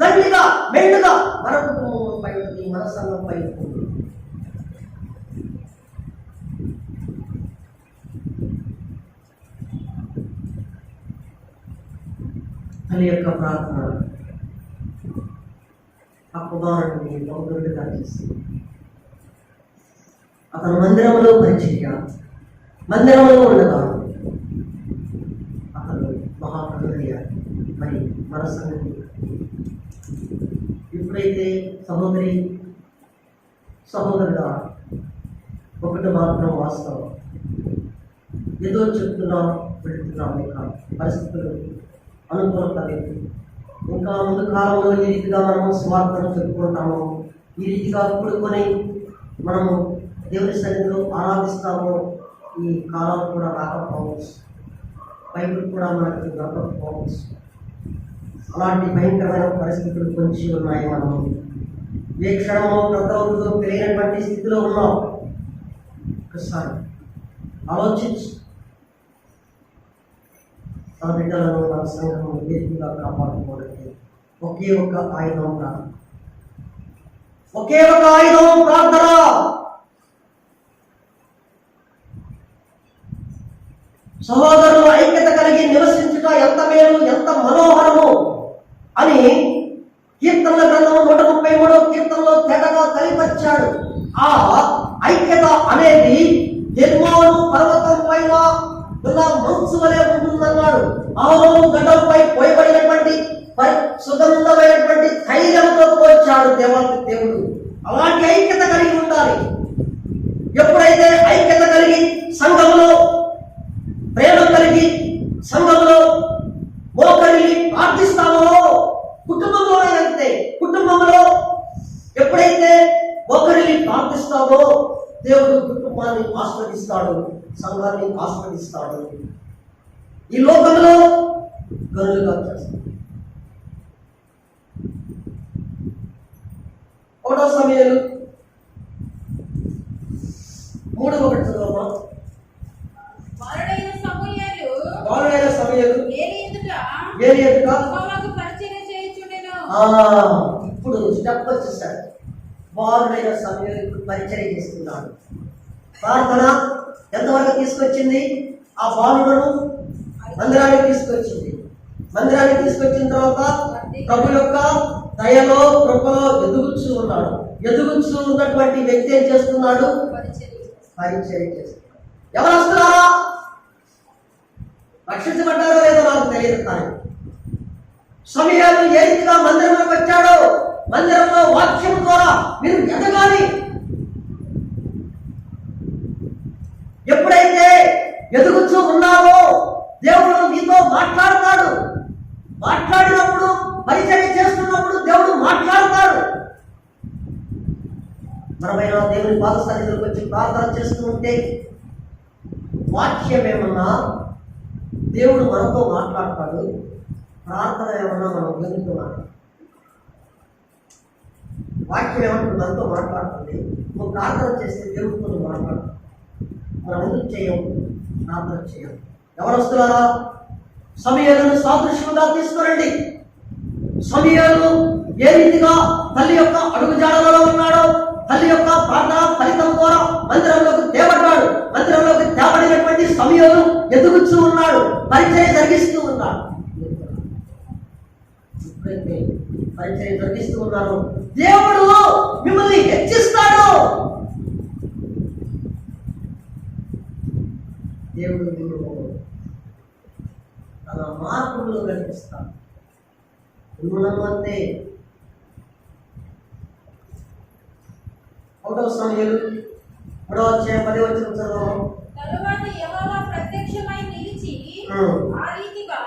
దండిగా మెండుగా మన కుటుంబంపై ఉంటుంది, మన సంఘంపై ఉంటుంది. తల్లి యొక్క ప్రార్థన ఆ కుమారుడిని బహుదురుడుగా చేస్తుంది. అతను మందిరంలో పరిచర్య, మందిరంలో ఉండగా అతను మహాప్రభుడయ్యాడు. మరి మన సంగతి ఎప్పుడైతే సహోదరుడా ఒకటి మాత్రం వాస్తవం, ఏదో చెప్తున్నాం పెడుతున్నాం, ఇక పరిస్థితులు అనుకూలతలేదు. ఇంకా ముందు కాలంలో ఈ రీతిగా మనము స్వార్థను చెప్పుకుంటాము, ఈ రీతిగా కూడుకొని మనము దేవుని సన్నిధిలో ఆరాధిస్తాము. ఈ కాలాలు కూడా రాకపోవచ్చు, బైబిల్ కూడా మనకి దొరకకపోవచ్చు. అలాంటి భయంకరమైన పరిస్థితులు పొంచి ఉన్నాయి. మనము ఏ క్షణమో క్రొత్తవుతో తెలియనటువంటి స్థితిలో ఉన్నాం. ఒకసారి ఆలోచించి తన బిడ్డలను తన సంఘము ఏదిగా కాపాడుకోవడానికి ఒకే ఒక ఆయుధం ప్రార్థన, ఒకే ఒక ఆయుధం ప్రార్థన. సహోదరులు ఐక్యత కలిగి నివసించుట ఎంత మేలు, ఎంత మనోహరము అని కీర్తనల గ్రంథం 133వ కీర్తనలో తేటగా తెలిపచ్చాడు. ఆ ఐక్యత అనేది నిర్మోను పర్వతం పైన ఇలా మంచు వలె ఉంటుందన్నాడు. ఆరోను గడ్డంపై పోయబడినటువంటి సుగంధమైనటువంటి తైలంతో పోల్చాడు దేవుడు. అలాంటి ఐక్యత కలిగి ఉండాలి. ఎప్పుడైతే ఐక్యత కలిగి సంఘంలో ప్రేమ కలిగి సంఘంలో మోకరిల్లి ప్రార్థిస్తామో, కుటుంబంలో అంతే, కుటుంబంలో ఎప్పుడైతే మోకరిల్లి ప్రార్థిస్తామో దేవుడు కుటుంబాన్ని ఆస్వాదిస్తాడు, సంఘాన్ని ఆస్వాదిస్తాడు. ఈ లోకంలో గనులుగా చేస్తాడు. 1 సమూయేలు 3:1 చదవమ్మా. బాలుడైన సమూయేలు ఏలీ ఎదుట ఇప్పుడు స్టెప్ వచ్చేసాడు. బాలుడైన సమూయేలు పరిచర్య చేస్తున్నాడు. ప్రార్థన ఎంతవరకు తీసుకొచ్చింది? ఆ బాలుడును మందిరానికి తీసుకొచ్చింది. మందిరానికి తీసుకొచ్చిన తర్వాత ప్రభు యొక్క దయలో కృపలో ఎదుగుచూ ఉన్నాడు. ఎదుగుచూ ఉన్నటువంటి వ్యక్తి ఏం చేస్తున్నాడు? పరిచర్య చేస్తున్నాడు. ఎవరు వస్తున్నారా? రక్షించబడ్డారో లేదో నాకు తెలియదు, కానీ సమూయేలు ఏ రీతిగా మందిరంలోకి వచ్చాడో, మందిరంలో వాక్యం ద్వారా మీరు ఎదగాలి. ఎప్పుడైతే ఎదుగుచూ ఉన్నావో దేవుడు నీతో మాట్లాడతాడు. మాట్లాడినప్పుడు, పరిచర్య చేస్తున్నప్పుడు దేవుడు మాట్లాడతాడు. మనమైనా దేవుని పాద సన్నిధిలోకి వచ్చి ప్రార్థన చేస్తూ ఉంటే వాక్యం ఏమన్నా దేవుడు మనతో మాట్లాడతాడు, ప్రార్థన ఏమన్నా మనం దేవునితో మాట్లాడతాడు. వాక్యం ఏమంటుంది? మనతో మాట్లాడుతుంది. నువ్వు ప్రార్థన చేస్తే దేవుడితో నువ్వు మాట్లాడు. మనం ఎందుకు చేయం? ప్రార్థన చేయం. ఎవరు వస్తున్నారా? సమూయేలును సాదృశ్యంగా తీసుకురండి. సమూయేలు ఏ రీతిగా తల్లి యొక్క అడుగుజాడలలో ఉన్నాడో, తల్లి యొక్క ప్రార్థన ఫలితం ద్వారా మందిరంలోకి తేబడ్డాడు. మందిరంలోకి తేబడినటువంటి సమూయేలు ఎదుగుతూ ఉన్నాడు, పరిచయం జరిగిస్తూ ఉన్నాడు. ఎప్పుడైతే పరిచయం జరిగిస్తూ ఉన్నాడు, దేవుడు మిమ్మల్ని హెచ్చిస్తాడు. దేవుడు తన మార్పులు కనిపిస్తాడు. మిమ్మల్ని అంతే. 1వ సమూయేలు 3వ అధ్యాయం 10వ వచనం చదవము. తరువాత యెహోవా ప్రత్యక్షమై నిలిచి ఆ రీతిగా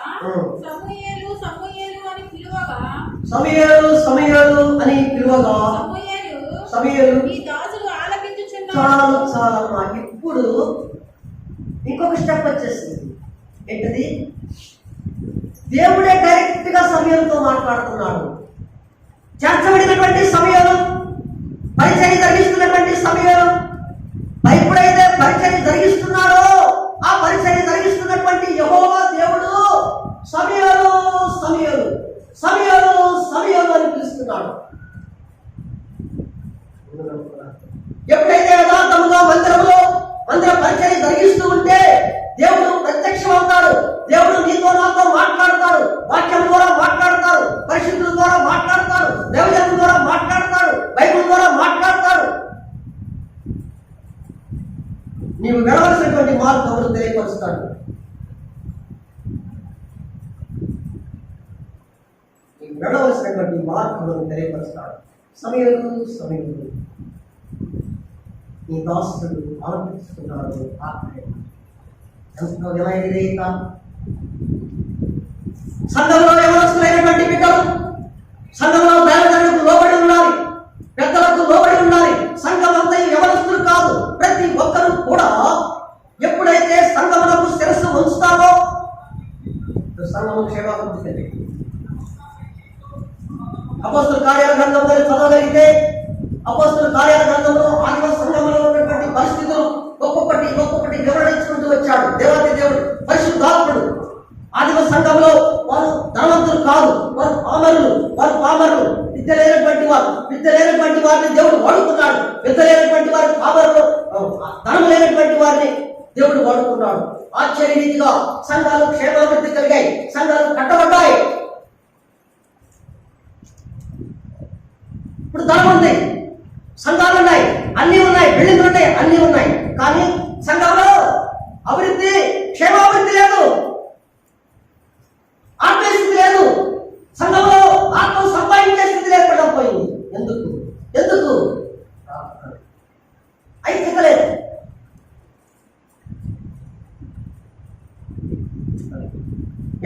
సమూయేలు సమూయేలు అని పిలువగా, సమూయేలు సమూయేలు అని పిలువగా, సమూయేలు ఈ దాసుడు ఆలకించుచున్నాడు. చాలు చాలమ్మా. ఇప్పుడు ఇంకొక స్టెప్ వచ్చేసింది. ఏంటది? దేవుడే డైరెక్ట్ గా సమూయేలుతో మాట్లాడుతున్నాడు. చేర్చబడినటువంటి సమూయేలు, పరిచయం జరిగిస్తున్నటువంటి సమూయేలు, ఎప్పుడైతే పరిచయం జరిగిస్తున్నాడో ఆ పరిచయం జరిగిస్తున్నటువంటి యెహోవా దేవుడు సమూయేలు సమూయేలు సమూయేలు సమూయేలు అని పిలుస్తున్నాడు. ఎప్పుడైతే యథార్థముగా మందిర పరిచయం జరిగిస్తూ ఉంటే దేవుడు ప్రత్యక్షం అవుతాడు. దేవుడు నీతో నాతో మాట్లాడతాడు. వాక్యం ద్వారా మాట్లాడతాడు, పరిశుద్ధుల ద్వారా మాట్లాడతాడు, దేవజనుల ద్వారా మాట్లాడతాడు, బైబిల్ ద్వారా మాట్లాడతాడు. నీవు వెళ్ళవలసినటువంటి మార్గమును తెలియపరుస్తాడు. నీవు వెళ్ళవలసినటువంటి మార్గమును తెలియపరుస్తాడు. సమూయేలు సమూయేలు నీ దాసుడు ఆలోచిస్తున్నాడు. ఎంతో వినయత. సంఘంలో యవనస్తులైనటువంటి బిడ్డలు సంఘంలో దైవజనులకు లోబడి ఉండాలి, పెద్దలకు లోబడి ఉండాలి. సంఘం అంతా యవనస్తులు కాదు. ప్రతి ఒక్కరూ కూడా ఎప్పుడైతే సంఘములకు శిరస్సు ఉంచుతామో సంఘము క్షేమాభివృద్ధి. అపోస్తలుల కార్యాల గ్రంథంలో చదవగలిగితే, అపోస్తలుల కార్యాల గ్రంథంలో ఆదిమ సంఘంలో ఉన్నటువంటి పరిస్థితులు ఒక్కొక్కటి వివరించుకుంటూ వచ్చాడు దేవాది దేవుడు, పరిశుద్ధాత్ముడు. ఆదిమ సంఘంలో వారు ధనవంతులు కాదు, వారు పామరులు, విద్య లేనటువంటి వారిని దేవుడు వాడుకున్నాడు. విద్య లేనటువంటి వారి పామరులు, ధనం లేనటువంటి వారిని దేవుడు వాడుకున్నాడు. ఆశ్చర్య రీతిగా సంఘాలు క్షేమాభివృద్ధి కలిగాయి, సంఘాలు కట్టబడ్డాయి. ఇప్పుడు ధనం ఉంది, సంఘాలు ఉన్నాయి, అన్నీ ఉన్నాయి, బిల్డింగ్లు ఉన్నాయి, అన్నీ ఉన్నాయి. కానీ సంఘంలో అభివృద్ధి, క్షేమాభివృద్ధి లేదు, ఆత్మీయ స్థితి లేదు. సంఘంలో ఆత్మ సంపాదించే స్థితి లేకుండా పోయింది. ఎందుకు ఐక్యత లేదు.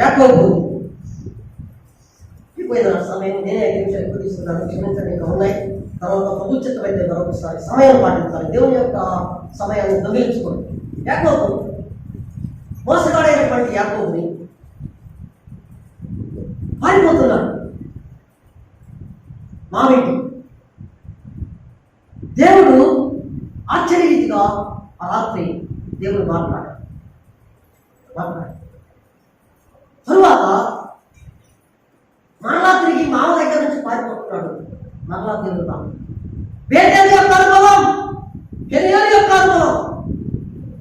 యాకోబు పోయిన సమయం నేనే 5 నిమిషాలు ఎక్కువ తీసుకున్నాను, క్షమించండి. ఇంకా ఉన్నాయి. తర్వాత ప్రభుత్వమైతే మరొకసారి సమయం పాటించాలి. దేవుని యొక్క సమయాన్ని దొంగిలించుకోండి. యాకోబు మోసగాడైనటువంటి యాకోబుని పారిపోతున్నాడు మామిటి. దేవుడు ఆశ్చర్యరీతిగా ఆ రాత్రి దేవుడు మాట్లాడాడు. తరువాత మరలా తిరిగి మామ దగ్గర నుంచి పారిపోతున్నాడు. మరలా దేవుడు బేతేలు యొక్క అనుభవం, పెనియేలు యొక్క అనుభవం.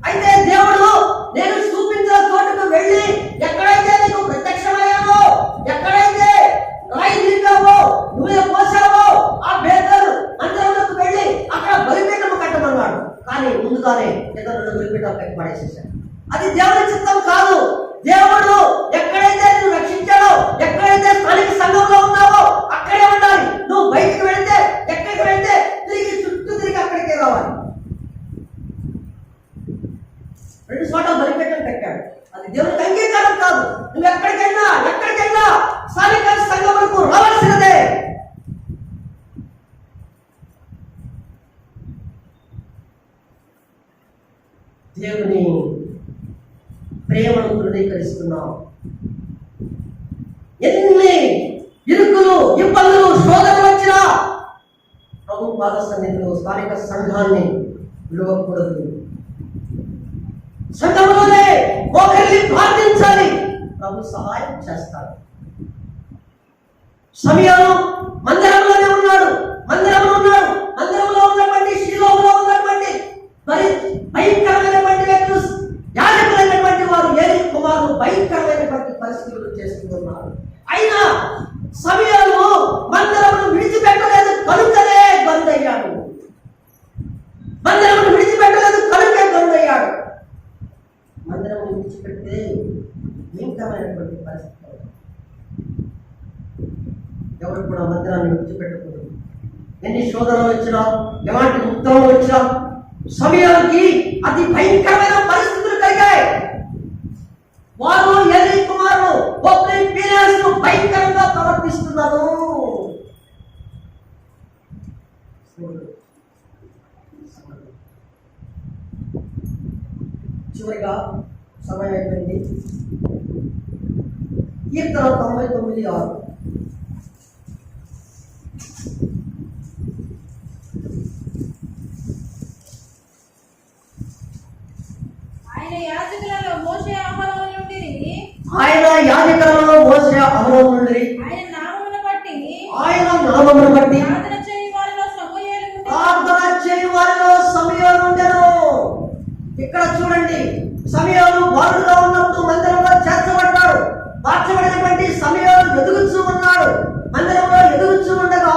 అయితే దేవుడు నేను చూపించిన చోటుకు వెళ్ళి ఎక్కడైతే నీకు ప్రత్యక్షమయ్యావో, ఎక్కడైతే రాయి నింపావో, నువ్వే పోసావో ఆ బేతేలు మందిరంలోకి వెళ్ళి అక్కడ బలిపీఠము కట్టమన్నాడు. కానీ ముందుగానే ఇతరులను బలిపీఠం కట్టి పడేసేసాడు. అది దేవుని చిత్తం కాదు. దేవుడు ఎక్కడైతే నువ్వు రక్షించాడో, ఎక్కడైతే స్థానిక సంఘంలో ఉన్నావో అక్కడే ఉండాలి. నువ్వు బయటికి వెళితే, ఎక్కడికి వెళితే చుట్టూ తిరిగి అక్కడికే రావాలి. 2 చోట్ల బలిపీఠం కట్టాడు. అది దేవునికి అంగీకారం కాదు. నువ్వు ఎక్కడికెళ్ళా స్థానిక సంఘములకు రావాల్సినదే. దేవుని ప్రేమను ధృవీకరిస్తున్నావు. ఎన్ని ఇరుకులు, ఇబ్బందులు, శోధనలు వచ్చినా పాద సన్నిధిలో స్థానిక సంఘాన్ని విలువకూడదు. సంఘంలోనే ఒకరిని ప్రార్థించాలి, ప్రభు సహాయం చేస్తాడు. సమయాలు మందిరంలోనే ఉన్నాడు, మందిరంలో ఉన్నటువంటి శిలోలో ఉన్నటువంటి భయంకరమైనటువంటి వ్యక్తులు, యాజకులైనటువంటి వారు ఏలీ కుమారులు భయంకరమైనటువంటి పరిస్థితులు చేస్తున్నారు. అయినా సమయాలు మందిరమును విడిచిపెట్టలేదు కనుకనే బందయ్యాడు. మందిరమును విడిచిపెట్టలేదు కనుకే బందయ్యాడు. మందిరమును విడిచిపెడితే భయంకరమైనటువంటి పరిస్థితి. ఎవరు కూడా మందిరాన్ని విడిచిపెట్టకూడదు. ఎన్ని శోధనలు వచ్చినా, ఎలాంటి ఉత్తరాలు వచ్చినా సమయానికి అతి భయంకరమైన పరిస్థితులు కలిగాయి. వారు ఏలీ కుమారులు భయంకరంగా ప్రవర్తిస్తున్నారు. చివరిగా సమయం అయిపోయింది. కీర్తన 99:6. ఆయన యాజకులలో మోషే అహరోను నుండిరి. ఆయన యాజకులలో మోషే అహరోను నుండిరి. ఆయన నామమును బట్టి ప్రార్థన చేయి వారిలో సమయాలు ఉండెను. ఇక్కడ చూడండి, సమయాలు బాలుగా ఉన్నప్పుడు మందిరంలో చేర్చబడ్డాడు. మార్చబడినటువంటి సమయాలు ఎదుగుతూ ఉన్నాడు. మందిరంలో ఎదుగుతూ ఉండగా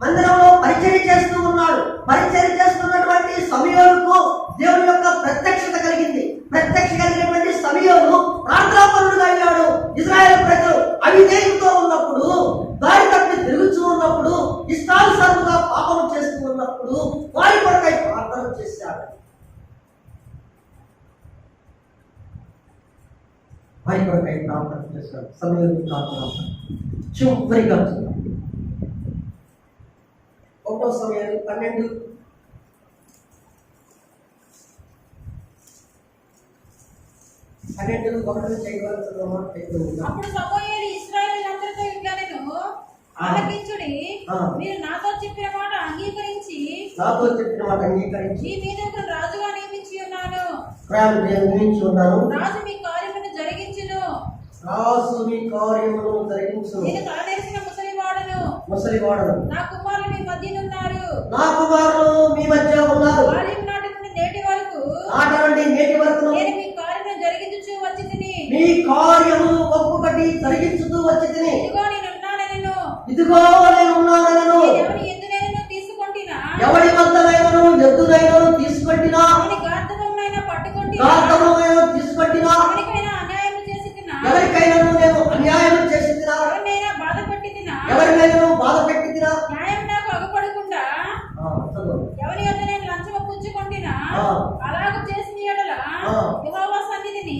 మందిరంలో పరిచర్య చేస్తూ ఉన్నాడు. పరిచర్య చేస్తున్నటువంటి సమయాలకు దేవుని యొక్క ప్రత్యక్షత కలిగింది. ప్రత్యక్ష కలిగినటువంటి సమయాలు ప్రార్థనాపరుడుగా అయ్యాడు. ఇశ్రాయేలు ప్రజలు అవిధేయులతో ఉన్నప్పుడు, దారి తప్పి తిరుగుతూ ఉన్నప్పుడు, ఇష్టానుసారంగా పాపం చేస్తూ ఉన్నప్పుడు వారి కొరకై ప్రార్థన చేశాడు. వారి కొరకై ప్రార్థన చేశాడు. సమయం ప్రార్థన చివరిగా 1వ సమయాలు 12 చేయవలసిన అప్పుడు సమూయేలు ఇశ్రాయేలీయులందరితో ఇట్లనెను, ఆలకించుడి, మీరు నాతో చెప్పిన మాట అంగీకరించి మీ మీద ఒక రాజుగా నియమించి ఉన్నాను. రాజు మీ కార్యమును జరిగించును. నేను తలనేసిన ముసలివాడును. నా కుమారులు మీ మధ్య ఉన్నారు. బాల్యం నాటి నుండి నేటి వరకు నేను మీ కార్యమును జరిగించుచూ వచ్చి తిని. మీ కార్యము ఒక్కొక్కటి జరిగించుతూ వచ్చి తిని. ఇదిగో నేను ఉన్నానెను. ఎవరి ఎద్దునైనను తీసుకొంటినా, ఎవరి వద్దనైనను ఎద్దునైనను తీసుకొంటినా, గార్ధమునైనా తీసుకొంటినా, ఎవరికైనా నేను అన్యాయం చేసి తినా, ఎవరినైనా బాధ పెట్టి తినా, న్యాయం నాకు అగపడకుండా ఎవరి వద్ద నేను లంచము పుచ్చుకొంటినా, అలాగ చేసిన యెడల యెహోవా సన్నిధిని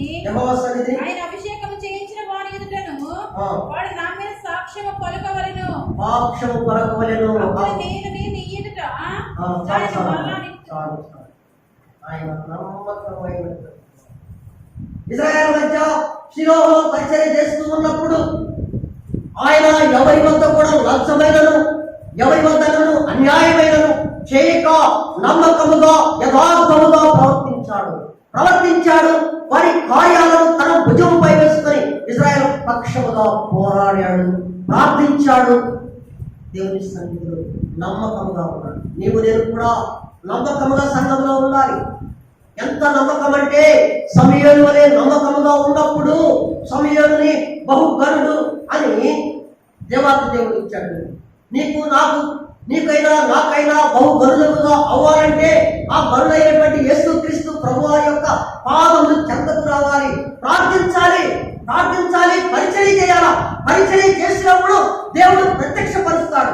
ఆయన అభిషేకము చేయించిన వారి ఎదుటను వాడు నా మీద సాక్ష్యము పలుకవలెను. అప్పుడు నేను నీ ఎదుట ఆయన నమ్మకమైన ఇశ్రాయేలు మధ్య షిలోహులో పరిచర్య చేస్తూ ఉన్నప్పుడు ఆయన ఎవరి వద్ద కూడా లంచమైనను, ఎవరి వద్దను అన్యాయమైనను చేయక నమ్మకముగా యథార్థముగా ప్రవర్తించాడు. వారి కార్యాలను తన భుజంపై వేసుకొని ఇశ్రాయేలు పక్షముగా పోరాడాడు, ప్రార్థించాడు. దేవుని సన్నిధిలో నమ్మకముగా ఉన్నాడు. నీవు నేను కూడా నమ్మకముగా సంఘంలో ఉండాలి. ఎంత నమ్మకం అంటే సమూయేలు వలె నమ్మకముగా ఉన్నప్పుడు సమూయేలుని బహుగనుడు అని దేవాతి దేవుడు ఇచ్చాడు. నీకు నాకు నీకైనా నాకైనా బహుగనులుగా అవ్వాలంటే ఆ గనుడైనటువంటి యేసుక్రీస్తు ప్రభువారి యొక్క పాదములు చెంతకు రావాలి. ప్రార్థించాలి, పరిచర్య చేయాలా. పరిచర్య చేసినప్పుడు దేవుడు ప్రత్యక్షమవుతాడు.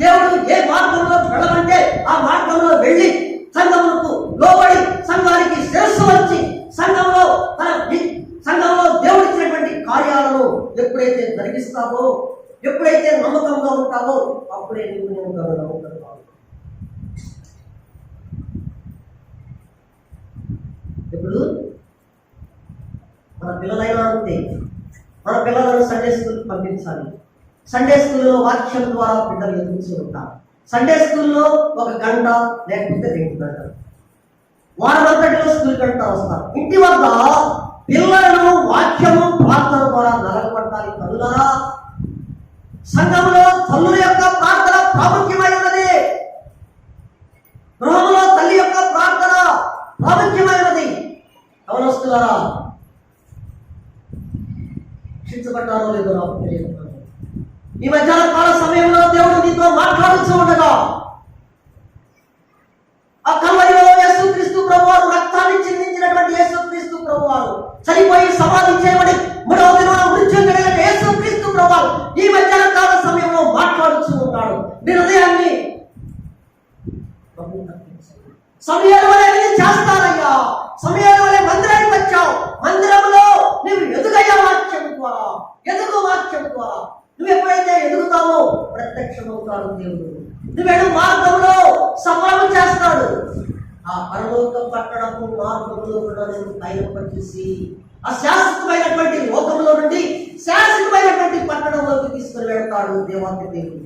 దేవుడు ఏ మార్గంలో వెళ్ళమంటే ఆ మార్గంలో వెళ్ళి సంఘములకు లోబడి సంఘానికి శిరస్సు వచ్చి సంఘంలో దేవుడు ఇచ్చినటువంటి కార్యాలను ఎప్పుడైతే జరిగిస్తావో, ఎప్పుడైతే నమ్మకంగా ఉంటావో అప్పుడే నీవు నేను నమ్మకం. ఇప్పుడు మన పిల్లలైనా అంతే. మన పిల్లలను సండే స్కూల్కి పంపించాలి. సండే స్కూల్లో వాక్యం ద్వారా బిడ్డలు ఎదుగుతూ ఉంటారు. సండే స్కూల్లో 1 గంట లేకపోతే 2 గంటలు, వారమంతటిలో స్కూల్ గంట వస్తారు. ఇంటి వద్ద పిల్లలను వాక్యము ప్రార్థన ద్వారా నలగబట్టాలి. తల్లులారా, సంఘంలో తల్లుల యొక్క ప్రార్థన ప్రాముఖ్యమై ఉన్నది. గృహంలో తల్లి యొక్క ప్రార్థన ప్రాముఖ్యమై ఉన్నది. యవనస్తులారా, శిక్షించబడ్డారో లేదో నాకు తెలియదు. ఈ మధ్యాహ్న కాల సమయంలో దేవుడు నీతో మాట్లాడుతూ ఉండగా ఆ కల్వరిలో యేసుక్రీస్తు ప్రభువారు రక్తాన్ని చిందించినటువంటి యేసుక్రీస్తు ప్రభువారు చనిపోయి సమాధి చేయబడి 3వ దినాన మృత్యుంజయుడైన యేసుక్రీస్తు ప్రభువారు ఈ మధ్యాహ్న కాల సమయంలో మాట్లాడుతూ ఉంటాడు. నీ హృదయాన్ని సమయాల వల్ల ఏది చేస్తానయ్యా, సమయాల వల్ల మందిరానికి వచ్చావు, మందిరంలో నువ్వు ఎదుగయ్యా వాక్యం ద్వారా, ఎదుగు వాక్యం ద్వారా. నువ్వు ఎప్పుడైతే ఎదుగుతావో ప్రత్యక్షమవుతాడు దేవుడు. నువ్వేడు మార్గంలో సఫలం చేస్తాడు. ఆ పరలోక పట్టణపు మార్గంలో కూడా నేను పయనపరిచేసి ఆ శాశ్వతమైనటువంటి లోకంలో నుండి శాశ్వతమైనటువంటి పట్టణంలోకి తీసుకుని వెళ్తాడు దేవాతి దేవుడు.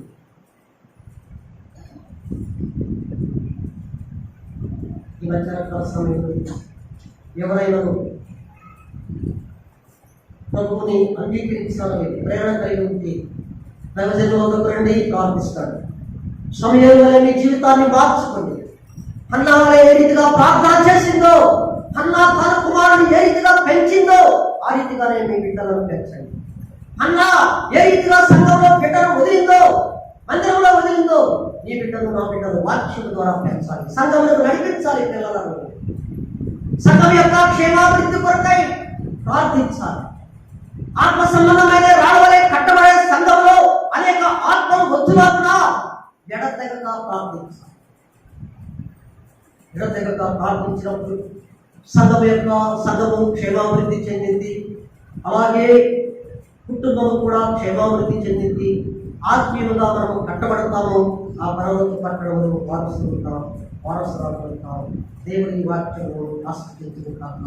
ఈ మధ్యాహ్న సమయంలో ఎవరైనా ప్రభువుని అంగీకరించాలని ప్రేరణ కలిగి ఉంటే దైవజనులకు రండి, ప్రార్థిస్తాడు. సమయం వల్ల మీ జీవితాన్ని మార్చుకోండి. హన్నా వల్ల ఏ రీతిగా ప్రార్థన చేసిందో, హన్నా తన కుమారుని ఏ రీతిగా పెంచిందో ఆ రీతిగానే మీ బిడ్డలను పెంచండి. హన్నా ఏ రీతిగా సంఘంలో బిడ్డను వదిలిందో, మందిరంలో వదిలిందో, ఈ బిడ్డను నా బిడ్డను వాక్యం ద్వారా పెంచాలి, సంఘంలో నడిపించాలి. పిల్లలను సంఘం యొక్క క్షేమాభివృద్ధి కొరకై ప్రార్థించాలి. ఆత్మ సంబంధమైన రావలే కట్టబడే సంఘంలో అనేక ఆత్మలు వచ్చులాగా ఎడతెగక ప్రార్థించాలి. ఎడతెగక ప్రార్థించినప్పుడు సంఘము క్షేమాభివృద్ధి చెందింది. అలాగే కుటుంబం కూడా క్షేమాభివృద్ధి చెందింది. ఆత్మీయులుగా మనము కట్టబడతాము. ఆ పరలోక పట్టణంలో వారసురాలు అవుతాం. దేవుడి వాక్యము ఆస్వాదించును కాక.